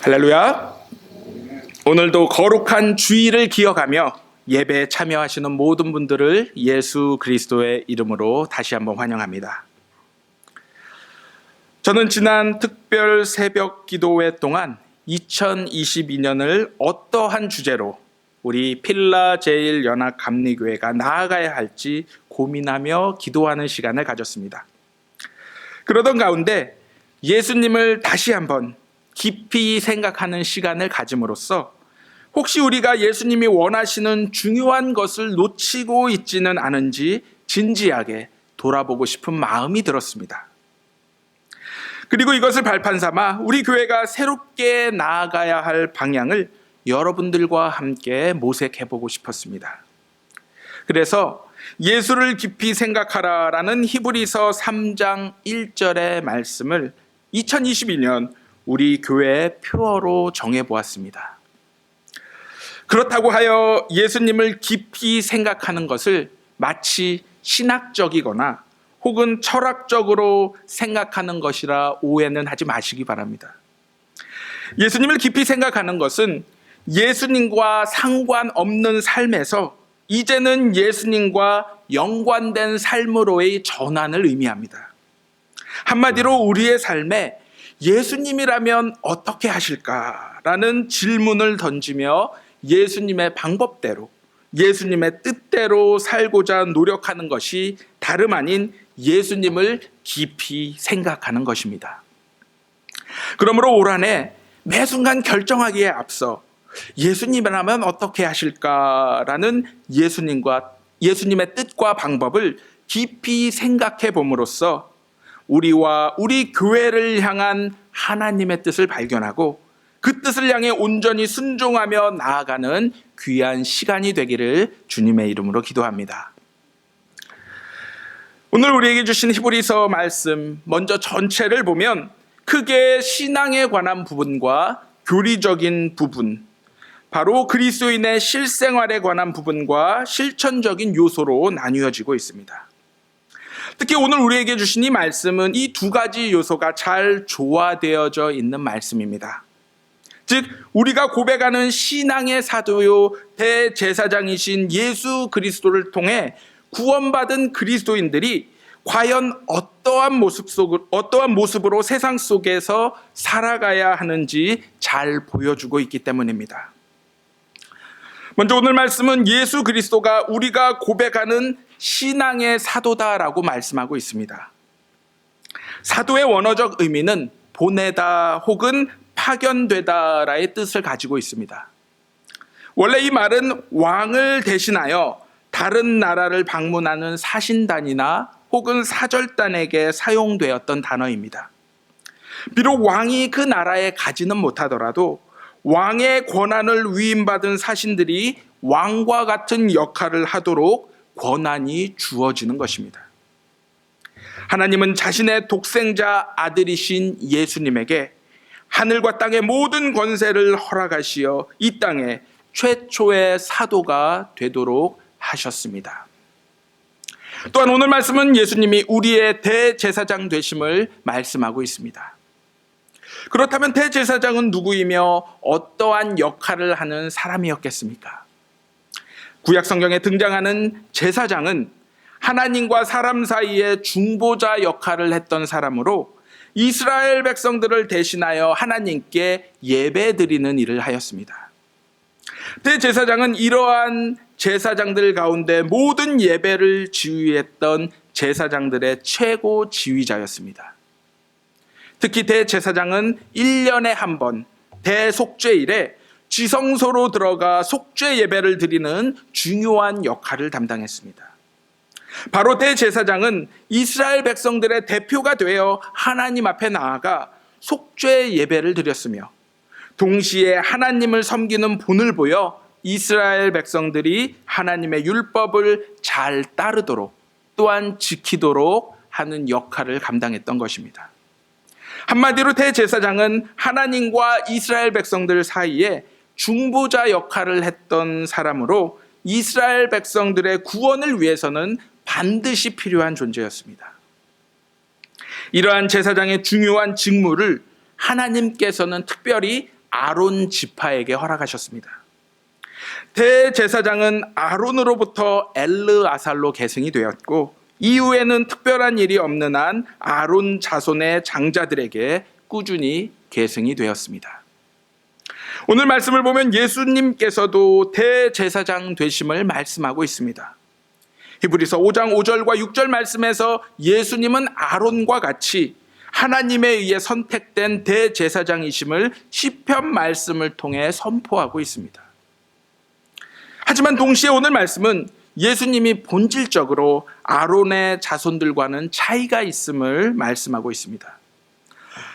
할렐루야. 오늘도 거룩한 주일을 기억하며 예배에 참여하시는 모든 분들을 예수 그리스도의 이름으로 다시 한번 환영합니다. 저는 지난 특별 새벽 기도회 동안 2022년을 어떠한 주제로 우리 필라제일연합감리교회가 나아가야 할지 고민하며 기도하는 시간을 가졌습니다. 그러던 가운데 예수님을 다시 한번 깊이 생각하는 시간을 가짐으로써 혹시 우리가 예수님이 원하시는 중요한 것을 놓치고 있지는 않은지 진지하게 돌아보고 싶은 마음이 들었습니다. 그리고 이것을 발판 삼아 우리 교회가 새롭게 나아가야 할 방향을 여러분들과 함께 모색해보고 싶었습니다. 그래서 예수를 깊이 생각하라라는 히브리서 3장 1절의 말씀을 2022년 우리 교회의 표어로 정해보았습니다. 그렇다고 하여 예수님을 깊이 생각하는 것을 마치 신학적이거나 혹은 철학적으로 생각하는 것이라 오해는 하지 마시기 바랍니다. 예수님을 깊이 생각하는 것은 예수님과 상관없는 삶에서 이제는 예수님과 연관된 삶으로의 전환을 의미합니다. 한마디로 우리의 삶에 예수님이라면 어떻게 하실까라는 질문을 던지며 예수님의 방법대로, 예수님의 뜻대로 살고자 노력하는 것이 다름 아닌 예수님을 깊이 생각하는 것입니다. 그러므로 올 한 해 매 순간 결정하기에 앞서 예수님이라면 어떻게 하실까라는 예수님의 뜻과 방법을 깊이 생각해 봄으로써 우리와 우리 교회를 향한 하나님의 뜻을 발견하고 그 뜻을 향해 온전히 순종하며 나아가는 귀한 시간이 되기를 주님의 이름으로 기도합니다. 오늘 우리에게 주신 히브리서 말씀 먼저 전체를 보면 크게 신앙에 관한 부분과 교리적인 부분, 바로 그리스도인의 실생활에 관한 부분과 실천적인 요소로 나뉘어지고 있습니다. 특히 오늘 우리에게 주신 이 말씀은 이 두 가지 요소가 잘 조화되어져 있는 말씀입니다. 즉 우리가 고백하는 신앙의 사도요 대제사장이신 예수 그리스도를 통해 구원받은 그리스도인들이 과연 어떠한 모습으로 세상 속에서 살아가야 하는지 잘 보여주고 있기 때문입니다. 먼저 오늘 말씀은 예수 그리스도가 우리가 고백하는 신앙의 사도다라고 말씀하고 있습니다. 사도의 원어적 의미는 보내다 혹은 파견되다라의 뜻을 가지고 있습니다. 원래 이 말은 왕을 대신하여 다른 나라를 방문하는 사신단이나 혹은 사절단에게 사용되었던 단어입니다. 비록 왕이 그 나라에 가지는 못하더라도 왕의 권한을 위임받은 사신들이 왕과 같은 역할을 하도록 권한이 주어지는 것입니다. 하나님은 자신의 독생자 아들이신 예수님에게 하늘과 땅의 모든 권세를 허락하시어 이 땅에 최초의 사도가 되도록 하셨습니다. 또한 오늘 말씀은 예수님이 우리의 대제사장 되심을 말씀하고 있습니다. 그렇다면 대제사장은 누구이며 어떠한 역할을 하는 사람이었겠습니까? 구약 성경에 등장하는 제사장은 하나님과 사람 사이의 중보자 역할을 했던 사람으로 이스라엘 백성들을 대신하여 하나님께 예배드리는 일을 하였습니다. 대제사장은 이러한 제사장들 가운데 모든 예배를 지휘했던 제사장들의 최고 지휘자였습니다. 특히 대제사장은 1년에 한 번 대속죄일에 지성소로 들어가 속죄 예배를 드리는 중요한 역할을 담당했습니다. 바로 대제사장은 이스라엘 백성들의 대표가 되어 하나님 앞에 나아가 속죄 예배를 드렸으며 동시에 하나님을 섬기는 본을 보여 이스라엘 백성들이 하나님의 율법을 잘 따르도록 또한 지키도록 하는 역할을 감당했던 것입니다. 한마디로 대제사장은 하나님과 이스라엘 백성들 사이에 중보자 역할을 했던 사람으로 이스라엘 백성들의 구원을 위해서는 반드시 필요한 존재였습니다. 이러한 제사장의 중요한 직무를 하나님께서는 특별히 아론 지파에게 허락하셨습니다. 대제사장은 아론으로부터 엘르아살로 계승이 되었고, 이후에는 특별한 일이 없는 한 아론 자손의 장자들에게 꾸준히 계승이 되었습니다. 오늘 말씀을 보면 예수님께서도 대제사장 되심을 말씀하고 있습니다. 히브리서 5장 5절과 6절 말씀에서 예수님은 아론과 같이 하나님에 의해 선택된 대제사장이심을 시편 말씀을 통해 선포하고 있습니다. 하지만 동시에 오늘 말씀은 예수님이 본질적으로 아론의 자손들과는 차이가 있음을 말씀하고 있습니다.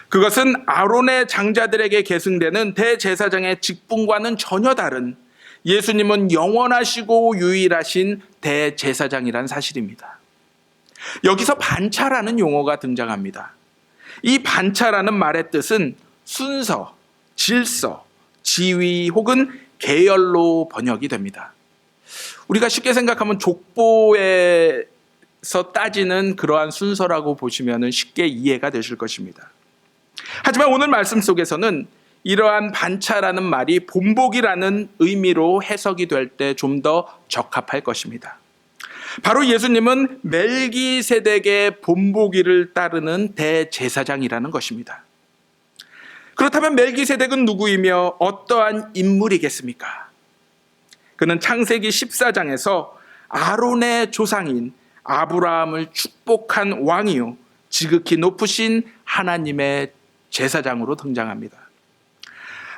그것은 아론의 장자들에게 계승되는 대제사장의 직분과는 전혀 다른, 예수님은 영원하시고 유일하신 대제사장이란 사실입니다. 여기서 반차라는 용어가 등장합니다. 이 반차라는 말의 뜻은 순서, 질서, 지위 혹은 계열로 번역이 됩니다. 우리가 쉽게 생각하면 족보에서 따지는 그러한 순서라고 보시면 쉽게 이해가 되실 것입니다. 하지만 오늘 말씀 속에서는 이러한 반차라는 말이 본복이라는 의미로 해석이 될 때 좀 더 적합할 것입니다. 바로 예수님은 멜기세덱의 본보기를 따르는 대제사장이라는 것입니다. 그렇다면 멜기세덱은 누구이며 어떠한 인물이겠습니까? 그는 창세기 14장에서 아론의 조상인 아브라함을 축복한 왕이요, 지극히 높으신 하나님의 제사장으로 등장합니다.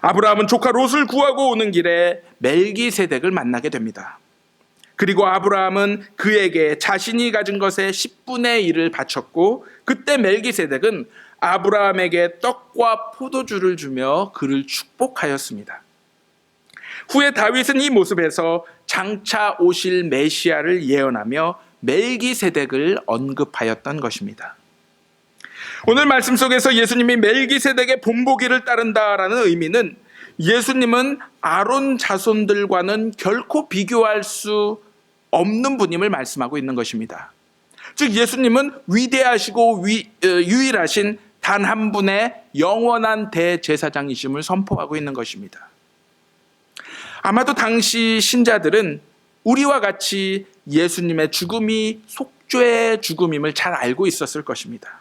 아브라함은 조카 롯을 구하고 오는 길에 멜기세덱을 만나게 됩니다. 그리고 아브라함은 그에게 자신이 가진 것의 10분의 1을 바쳤고, 그때 멜기세덱은 아브라함에게 떡과 포도주를 주며 그를 축복하였습니다. 후에 다윗은 이 모습에서 장차 오실 메시아를 예언하며 멜기세덱을 언급하였던 것입니다. 오늘 말씀 속에서 예수님이 멜기세덱의 본보기를 따른다라는 의미는 예수님은 아론 자손들과는 결코 비교할 수 없는 분임을 말씀하고 있는 것입니다. 즉 예수님은 위대하시고 유일하신 단 한 분의 영원한 대제사장이심을 선포하고 있는 것입니다. 아마도 당시 신자들은 우리와 같이 예수님의 죽음이 속죄의 죽음임을 잘 알고 있었을 것입니다.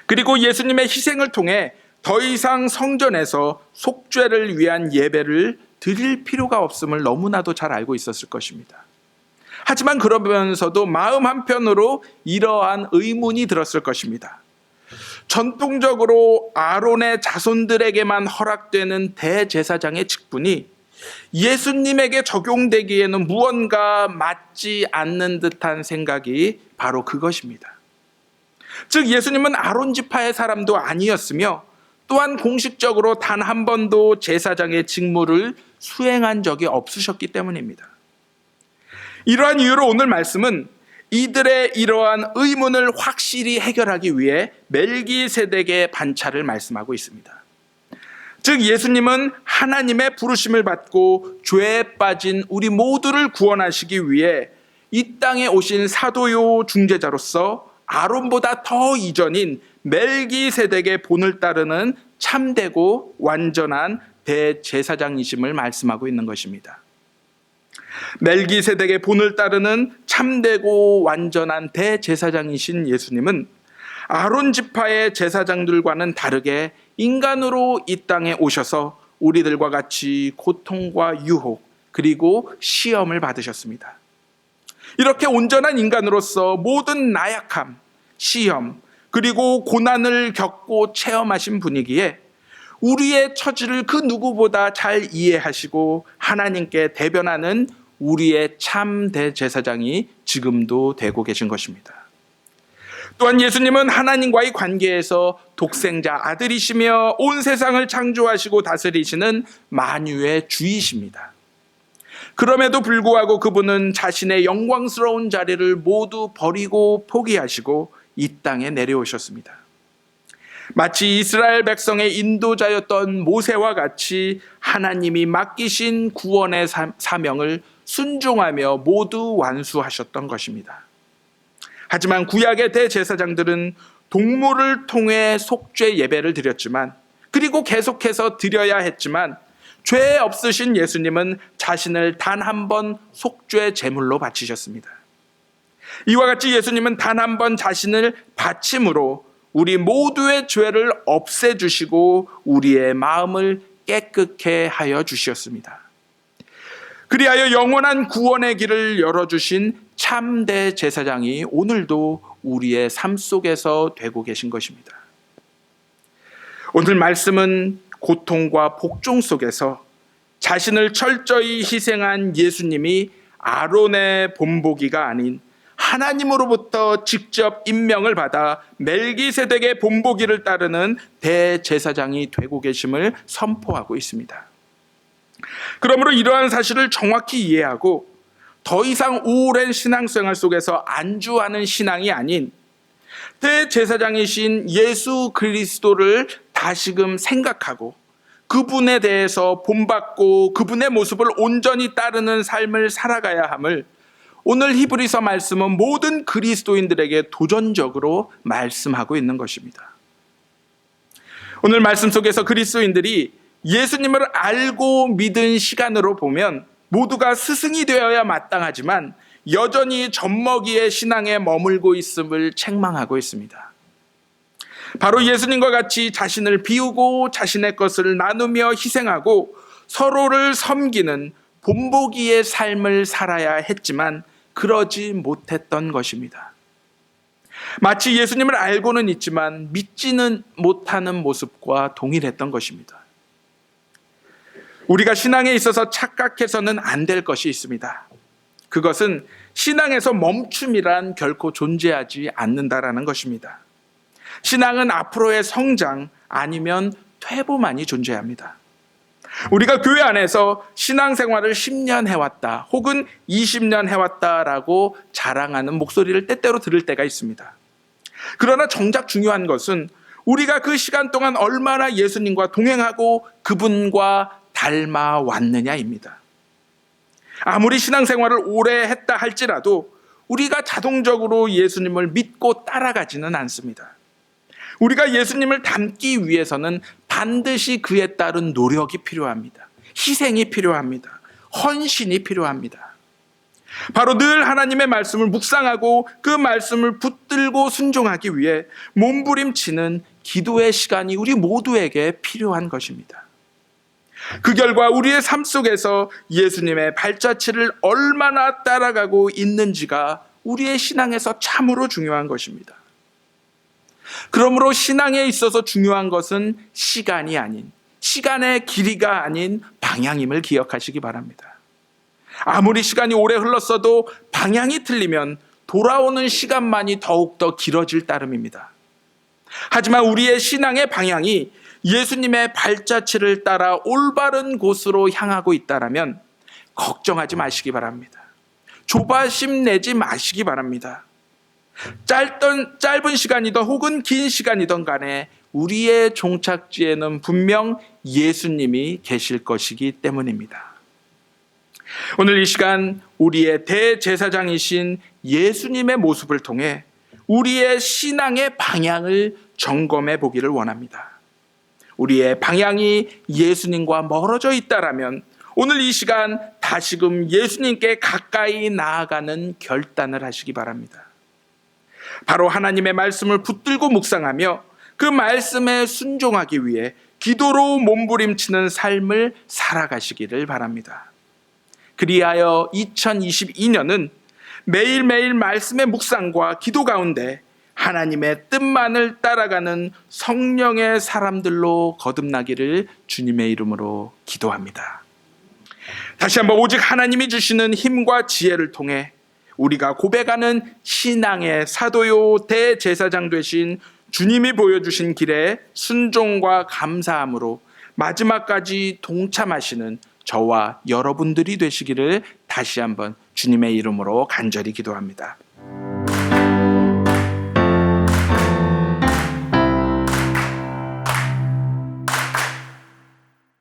그리고 예수님의 희생을 통해 더 이상 성전에서 속죄를 위한 예배를 드릴 필요가 없음을 너무나도 잘 알고 있었을 것입니다. 하지만 그러면서도 마음 한편으로 이러한 의문이 들었을 것입니다. 전통적으로 아론의 자손들에게만 허락되는 대제사장의 직분이 예수님에게 적용되기에는 무언가 맞지 않는 듯한 생각이 바로 그것입니다. 즉 예수님은 아론 지파의 사람도 아니었으며, 또한 공식적으로 단 한 번도 제사장의 직무를 수행한 적이 없으셨기 때문입니다. 이러한 이유로 오늘 말씀은 이들의 이러한 의문을 확실히 해결하기 위해 멜기세덱의 반차를 말씀하고 있습니다. 즉 예수님은 하나님의 부르심을 받고 죄에 빠진 우리 모두를 구원하시기 위해 이 땅에 오신 사도요 중재자로서 아론보다 더 이전인 멜기세덱의 본을 따르는 참되고 완전한 대제사장이심을 말씀하고 있는 것입니다. 멜기세덱의 본을 따르는 참되고 완전한 대제사장이신 예수님은 아론 지파의 제사장들과는 다르게 인간으로 이 땅에 오셔서 우리들과 같이 고통과 유혹 그리고 시험을 받으셨습니다. 이렇게 온전한 인간으로서 모든 나약함, 시험 그리고 고난을 겪고 체험하신 분이기에 우리의 처지를 그 누구보다 잘 이해하시고 하나님께 대변하는 우리의 참 대제사장이 지금도 되고 계신 것입니다. 또한 예수님은 하나님과의 관계에서 독생자 아들이시며 온 세상을 창조하시고 다스리시는 만유의 주이십니다. 그럼에도 불구하고 그분은 자신의 영광스러운 자리를 모두 버리고 포기하시고 이 땅에 내려오셨습니다. 마치 이스라엘 백성의 인도자였던 모세와 같이 하나님이 맡기신 구원의 사명을 순종하며 모두 완수하셨던 것입니다. 하지만 구약의 대제사장들은 동물을 통해 속죄 예배를 드렸지만 그리고 계속해서 드려야 했지만 죄 없으신 예수님은 자신을 단 한 번 속죄 제물로 바치셨습니다. 이와 같이 예수님은 단 한 번 자신을 바침으로 우리 모두의 죄를 없애주시고 우리의 마음을 깨끗게 하여 주셨습니다. 그리하여 영원한 구원의 길을 열어주신 참대 제사장이 오늘도 우리의 삶 속에서 되고 계신 것입니다. 오늘 말씀은 고통과 복종 속에서 자신을 철저히 희생한 예수님이 아론의 본보기가 아닌 하나님으로부터 직접 임명을 받아 멜기세덱의 본보기를 따르는 대제사장이 되고 계심을 선포하고 있습니다. 그러므로 이러한 사실을 정확히 이해하고 더 이상 오랜 신앙생활 속에서 안주하는 신앙이 아닌 대제사장이신 예수 그리스도를 다시금 생각하고 그분에 대해서 본받고 그분의 모습을 온전히 따르는 삶을 살아가야 함을 오늘 히브리서 말씀은 모든 그리스도인들에게 도전적으로 말씀하고 있는 것입니다. 오늘 말씀 속에서 그리스도인들이 예수님을 알고 믿은 시간으로 보면 모두가 스승이 되어야 마땅하지만 여전히 젖먹이의 신앙에 머물고 있음을 책망하고 있습니다. 바로 예수님과 같이 자신을 비우고 자신의 것을 나누며 희생하고 서로를 섬기는 본보기의 삶을 살아야 했지만 그러지 못했던 것입니다. 마치 예수님을 알고는 있지만 믿지는 못하는 모습과 동일했던 것입니다. 우리가 신앙에 있어서 착각해서는 안 될 것이 있습니다. 그것은 신앙에서 멈춤이란 결코 존재하지 않는다라는 것입니다. 신앙은 앞으로의 성장 아니면 퇴보만이 존재합니다. 우리가 교회 안에서 신앙생활을 10년 해왔다 혹은 20년 해왔다라고 자랑하는 목소리를 때때로 들을 때가 있습니다. 그러나 정작 중요한 것은 우리가 그 시간 동안 얼마나 예수님과 동행하고 그분과 닮아왔느냐입니다. 아무리 신앙생활을 오래 했다 할지라도 우리가 자동적으로 예수님을 믿고 따라가지는 않습니다. 우리가 예수님을 닮기 위해서는 반드시 그에 따른 노력이 필요합니다. 희생이 필요합니다. 헌신이 필요합니다. 바로 늘 하나님의 말씀을 묵상하고 그 말씀을 붙들고 순종하기 위해 몸부림치는 기도의 시간이 우리 모두에게 필요한 것입니다. 그 결과 우리의 삶 속에서 예수님의 발자취를 얼마나 따라가고 있는지가 우리의 신앙에서 참으로 중요한 것입니다. 그러므로 신앙에 있어서 중요한 것은 시간이 아닌, 시간의 길이가 아닌 방향임을 기억하시기 바랍니다. 아무리 시간이 오래 흘렀어도 방향이 틀리면 돌아오는 시간만이 더욱더 길어질 따름입니다. 하지만 우리의 신앙의 방향이 예수님의 발자취를 따라 올바른 곳으로 향하고 있다라면 걱정하지 마시기 바랍니다. 조바심 내지 마시기 바랍니다. 짧은 시간이든 혹은 긴 시간이든 간에 우리의 종착지에는 분명 예수님이 계실 것이기 때문입니다. 오늘 이 시간 우리의 대제사장이신 예수님의 모습을 통해 우리의 신앙의 방향을 점검해 보기를 원합니다. 우리의 방향이 예수님과 멀어져 있다라면 오늘 이 시간 다시금 예수님께 가까이 나아가는 결단을 하시기 바랍니다. 바로 하나님의 말씀을 붙들고 묵상하며 그 말씀에 순종하기 위해 기도로 몸부림치는 삶을 살아가시기를 바랍니다. 그리하여 2022년은 매일매일 말씀의 묵상과 기도 가운데 하나님의 뜻만을 따라가는 성령의 사람들로 거듭나기를 주님의 이름으로 기도합니다. 다시 한번 오직 하나님이 주시는 힘과 지혜를 통해 우리가 고백하는 신앙의 사도요 대제사장 되신 주님이 보여주신 길에 순종과 감사함으로 마지막까지 동참하시는 저와 여러분들이 되시기를 다시 한번 주님의 이름으로 간절히 기도합니다.